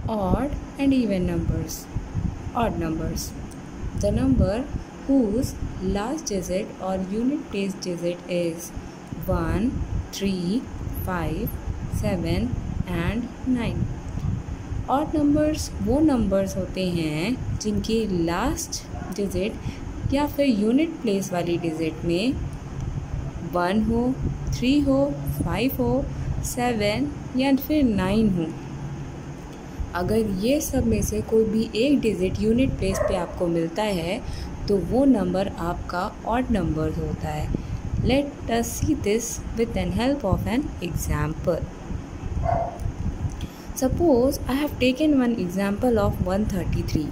odd and even numbers. Odd numbers. The number whose last digit or unit place digit is 1, 3, 5, 7 and 9. Odd numbers वो numbers होते हैं जिनकी last digit या फिर unit place वाली digit में 1 हो, 3 हो, 5 हो, 7 या फिर 9 हो। अगर ये सब में से कोई भी एक डिजिट यूनिट प्लेस पे आपको मिलता है तो वो नंबर आपका ऑड नंबर होता है। Let us see this with an help of an example. Suppose I have taken one example of 133।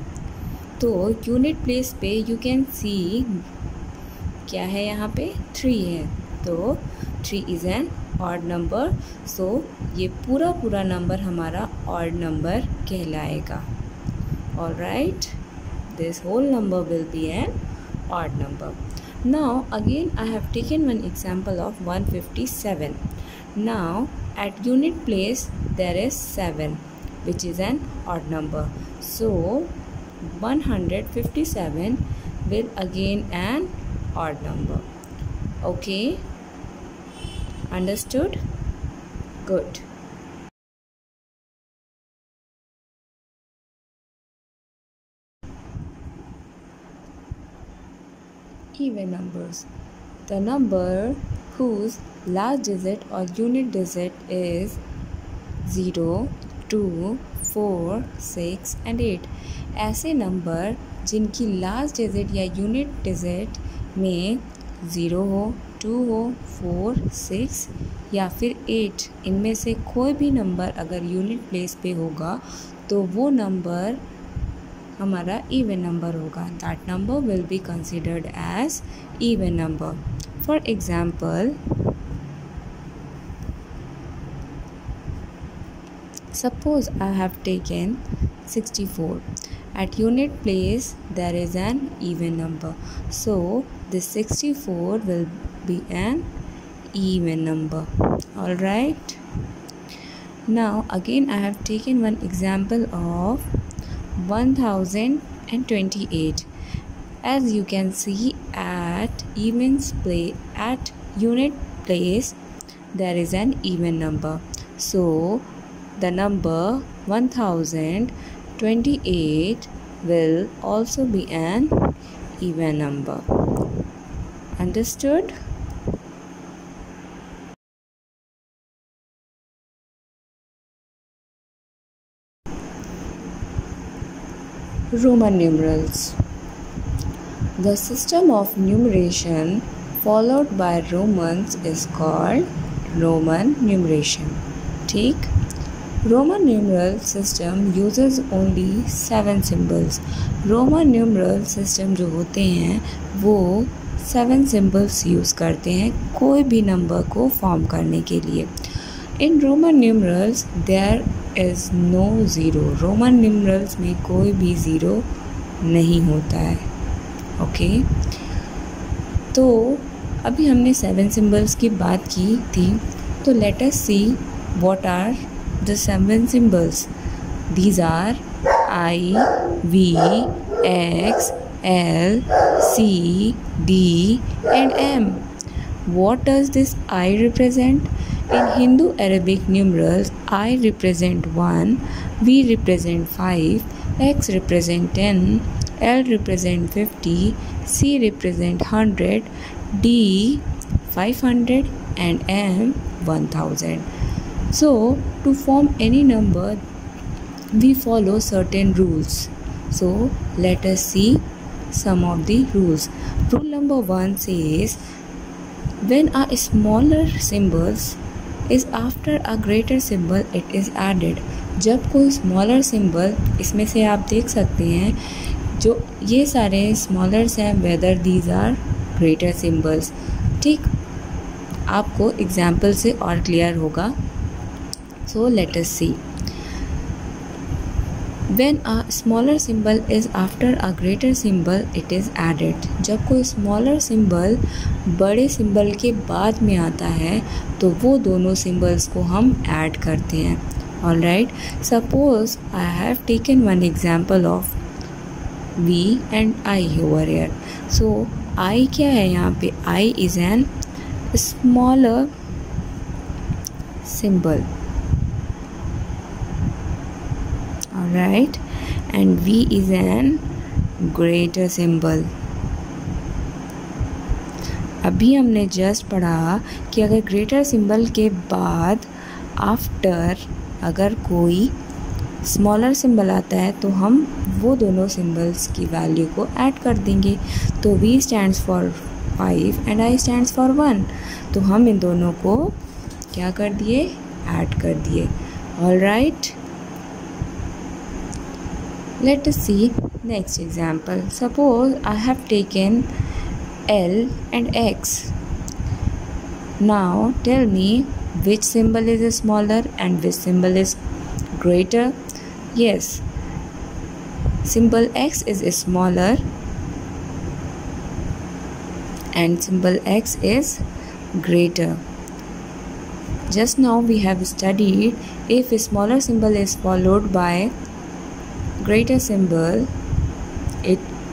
तो यूनिट प्लेस पे यू कैन सी क्या है, यहाँ पे 3 है, तो 3 is an odd number. So ये पूरा नंबर हमारा ऑड नंबर कहलाएगा। Alright, this whole number will be an odd number. Now again I have taken one example of 157। Now at unit place there is 7 which is an odd number, so 157 will again an odd number. Okay, understood? Good. Even numbers. The number whose last digit or unit digit is 0, 2, 4, 6 and 8. ऐसे number जिनकी last digit या unit digit में 0 हो, 2 हो, 4, 6 या फिर 8, इनमें से कोई भी नंबर अगर यूनिट प्लेस पे होगा तो वो नंबर हमारा इवन नंबर होगा। That number will be considered as even number. For example, suppose I have taken 64. At unit place there is an even number, so this 64 will be an even number. All right, now again I have taken one example of 1028. As you can see, at unit place there is an even number, so the number 1028 will also be an even number. Understood? Roman numerals. The system of numeration followed by Romans is called Roman numeration. ठीक? Roman numeral system uses only 7 symbols. Roman numeral system जो होते हैं वो 7 symbols use करते हैं कोई भी number को फॉर्म करने के लिए। In Roman numerals there is no zero. Roman numerals में कोई भी ज़ीरो नहीं होता है। ओके, तो अभी हमने 7 symbols की बात की थी, तो let us see what are the 7 symbols. These are I, V, X, L, C, D and M. What does this I represent? In Hindu Arabic numerals, I represent 1, V represent 5, X represent 10, L represent 50, C represent 100, D 500 and M 1000. So, to form any number, we follow certain rules. So, let us see some of the rules. Rule number 1 says, when a smaller symbol is after a greater symbol, it is added. जब कोई smaller symbol, इसमें से आप देख सकते हैं जो ये सारे smallers हैं, whether these are greater symbols. ठीक, आपको एग्जाम्पल से और क्लियर होगा। So let us see. When a smaller symbol is after a greater symbol, it is added. जब कोई smaller symbol बड़े symbol के बाद में आता है तो वो दोनों symbols को हम add करते हैं। Alright, suppose I have taken one example of V and I over here. So I क्या है यहाँ पे? I is an smaller symbol. Alright, and V is an greater symbol. अभी हमने जस्ट पढ़ा कि अगर ग्रेटर सिंबल के बाद आफ्टर अगर कोई स्मॉलर सिंबल आता है तो हम वो दोनों सिंबल्स की वैल्यू को ऐड कर देंगे. तो V stands for 5 and I stands for 1. तो हम इन दोनों को क्या कर दिए? ऐड कर दिए. Alright, let us see next example. Suppose I have taken L and X. Now tell me which symbol is smaller and which symbol is greater. Yes, symbol X is smaller and symbol X is greater. Just now we have studied if a smaller symbol is followed by greater symbol,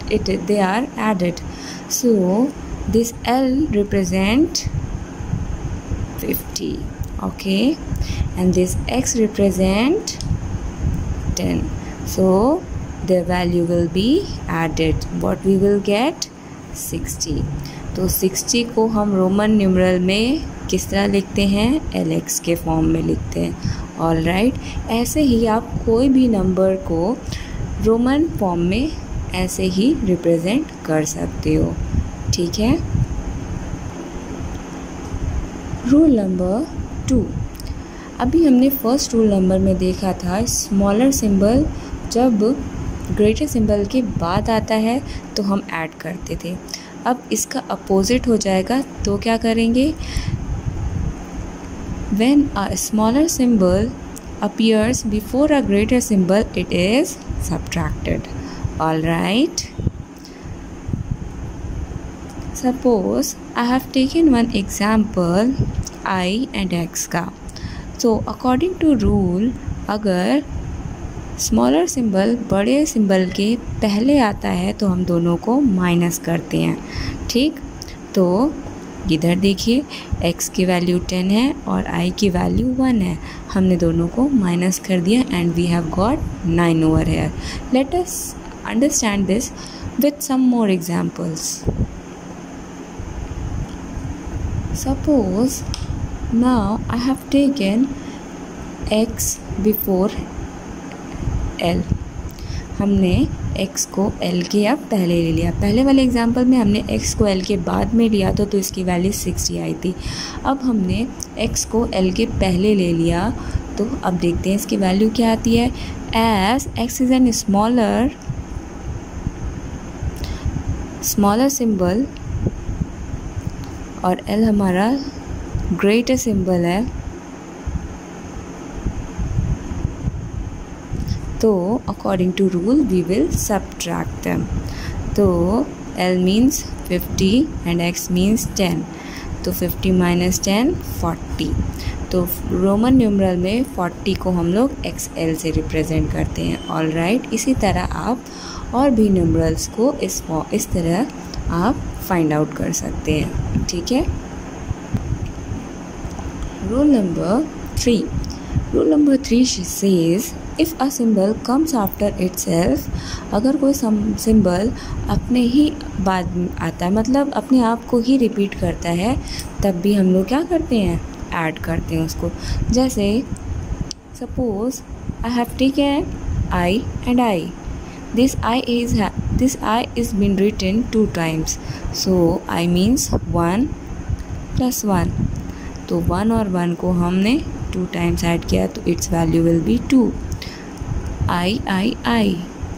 they are added. So this L represent 50, okay, and this X represent 10. So their value will be added. What we will get? 60. तो 60 को हम Roman numeral में किस तरह लिखते हैं? LX के form में लिखते हैं. ऑलराइट, ऐसे ही आप कोई भी नंबर को रोमन फॉर्म में ऐसे ही रिप्रेजेंट कर सकते हो. ठीक है. Rule number 2. अभी हमने फर्स्ट रूल नंबर में देखा था स्मॉलर सिंबल जब ग्रेटर सिंबल के बाद आता है तो हम ऐड करते थे. अब इसका अपोजिट हो जाएगा तो क्या करेंगे? When a smaller symbol appears before a greater symbol, it is subtracted. All right. Suppose I have taken one example I and X का. So according to rule, अगर स्मॉलर सिंबल बड़े सिंबल के पहले आता है तो हम दोनों को माइनस करते हैं. ठीक, तो इधर देखिए x की वैल्यू 10 है और I की वैल्यू 1 है. हमने दोनों को माइनस कर दिया and we have got 9 over here. Let us understand this with some more examples. Suppose now I have taken x before L. हमने x को L के अब पहले ले लिया. पहले वाले एग्जाम्पल में हमने x को L के बाद में लिया तो इसकी वैल्यू 60 आई थी. अब हमने x को L के पहले ले लिया तो अब देखते हैं इसकी वैल्यू क्या आती है. As x is an smaller symbol और L हमारा ग्रेटर सिंबल है, तो according to rule we will subtract them. तो L मीन्स 50 एंड X मीन्स 10. तो 50 माइनस 10 40. तो रोमन न्यूमरल में 40 को हम लोग XL से रिप्रेजेंट करते हैं. ऑलराइट, इसी तरह आप और भी न्यूमरल्स को इस तरह आप फाइंड आउट कर सकते हैं. ठीक है. Rule number 3. Rule number 3 says if a symbol comes after itself, अगर कोई सिंबल अपने ही बाद में आता है, मतलब अपने आप को ही रिपीट करता है, तब भी हम लोग क्या करते हैं? ऐड करते हैं उसको. जैसे suppose I have taken I and I. This I is been written 2 times. So I means 1 plus 1. तो 1 और 1 को हमने 2 times ऐड किया तो it's value will be 2. I.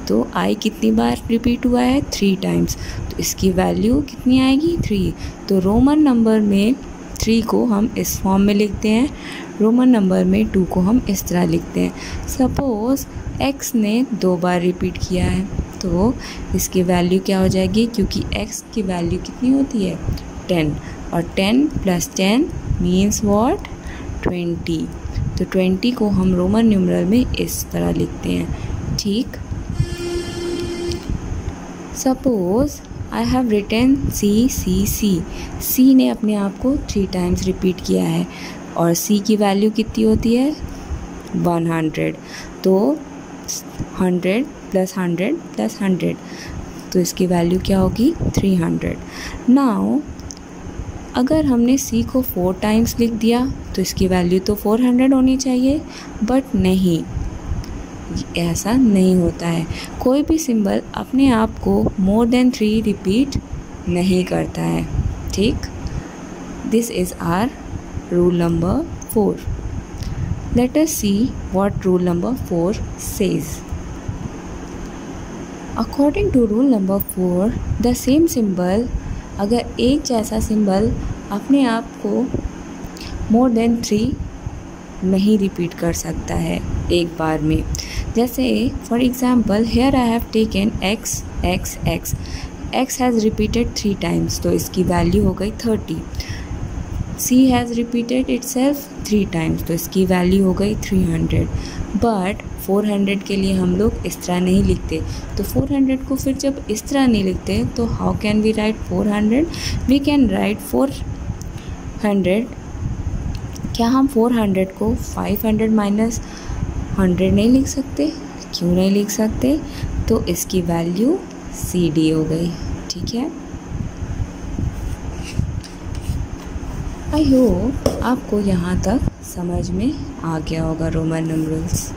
तो I कितनी बार रिपीट हुआ है? 3 times. तो इसकी वैल्यू कितनी आएगी? 3. तो रोमन नंबर में 3 को हम इस फॉर्म में लिखते हैं, रोमन नंबर में 2 को हम इस तरह लिखते हैं. सपोज़ x ने 2 बार रिपीट किया है तो इसकी वैल्यू क्या हो जाएगी? क्योंकि x की वैल्यू कितनी होती है? 10. और 10 + 10 मीन्स व्हाट? 20. तो तो 20 को हम रोमन न्यूमरल में इस तरह लिखते हैं, ठीक। Suppose I have written C ने अपने आप को 3 टाइम्स रिपीट किया है और C की वैल्यू कितनी होती है 100, तो 100 + 100 + 100, तो इसकी वैल्यू क्या होगी 300। नाउ अगर हमने C को 4 टाइम्स लिख दिया तो इसकी वैल्यू तो 400 होनी चाहिए, बट नहीं, ऐसा नहीं होता है। कोई भी सिंबल अपने आप को मोर देन 3 रिपीट नहीं करता है, ठीक। This is our rule number 4। Let us see what rule number 4 says. According to rule number 4, the same symbol, अगर एक जैसा सिंबल अपने आप को मोर देन 3 नहीं रिपीट कर सकता है एक बार में। जैसे for example here I have taken x has repeated 3 times, तो इसकी वैल्यू हो गई 30। C has repeated itself 3 times, तो इसकी वैल्यू हो गई 300। बट 400 के लिए हम लोग इस तरह नहीं लिखते, तो 400 को फिर जब इस तरह नहीं लिखते तो how can we write 400? We can write 400। क्या हम 400 को 500 माइनस 100 नहीं लिख सकते? क्यों नहीं लिख सकते? तो इसकी वैल्यू CD हो गई, ठीक है। आई होप आपको यहाँ तक समझ में आ गया होगा रोमन न्यूमरल्स।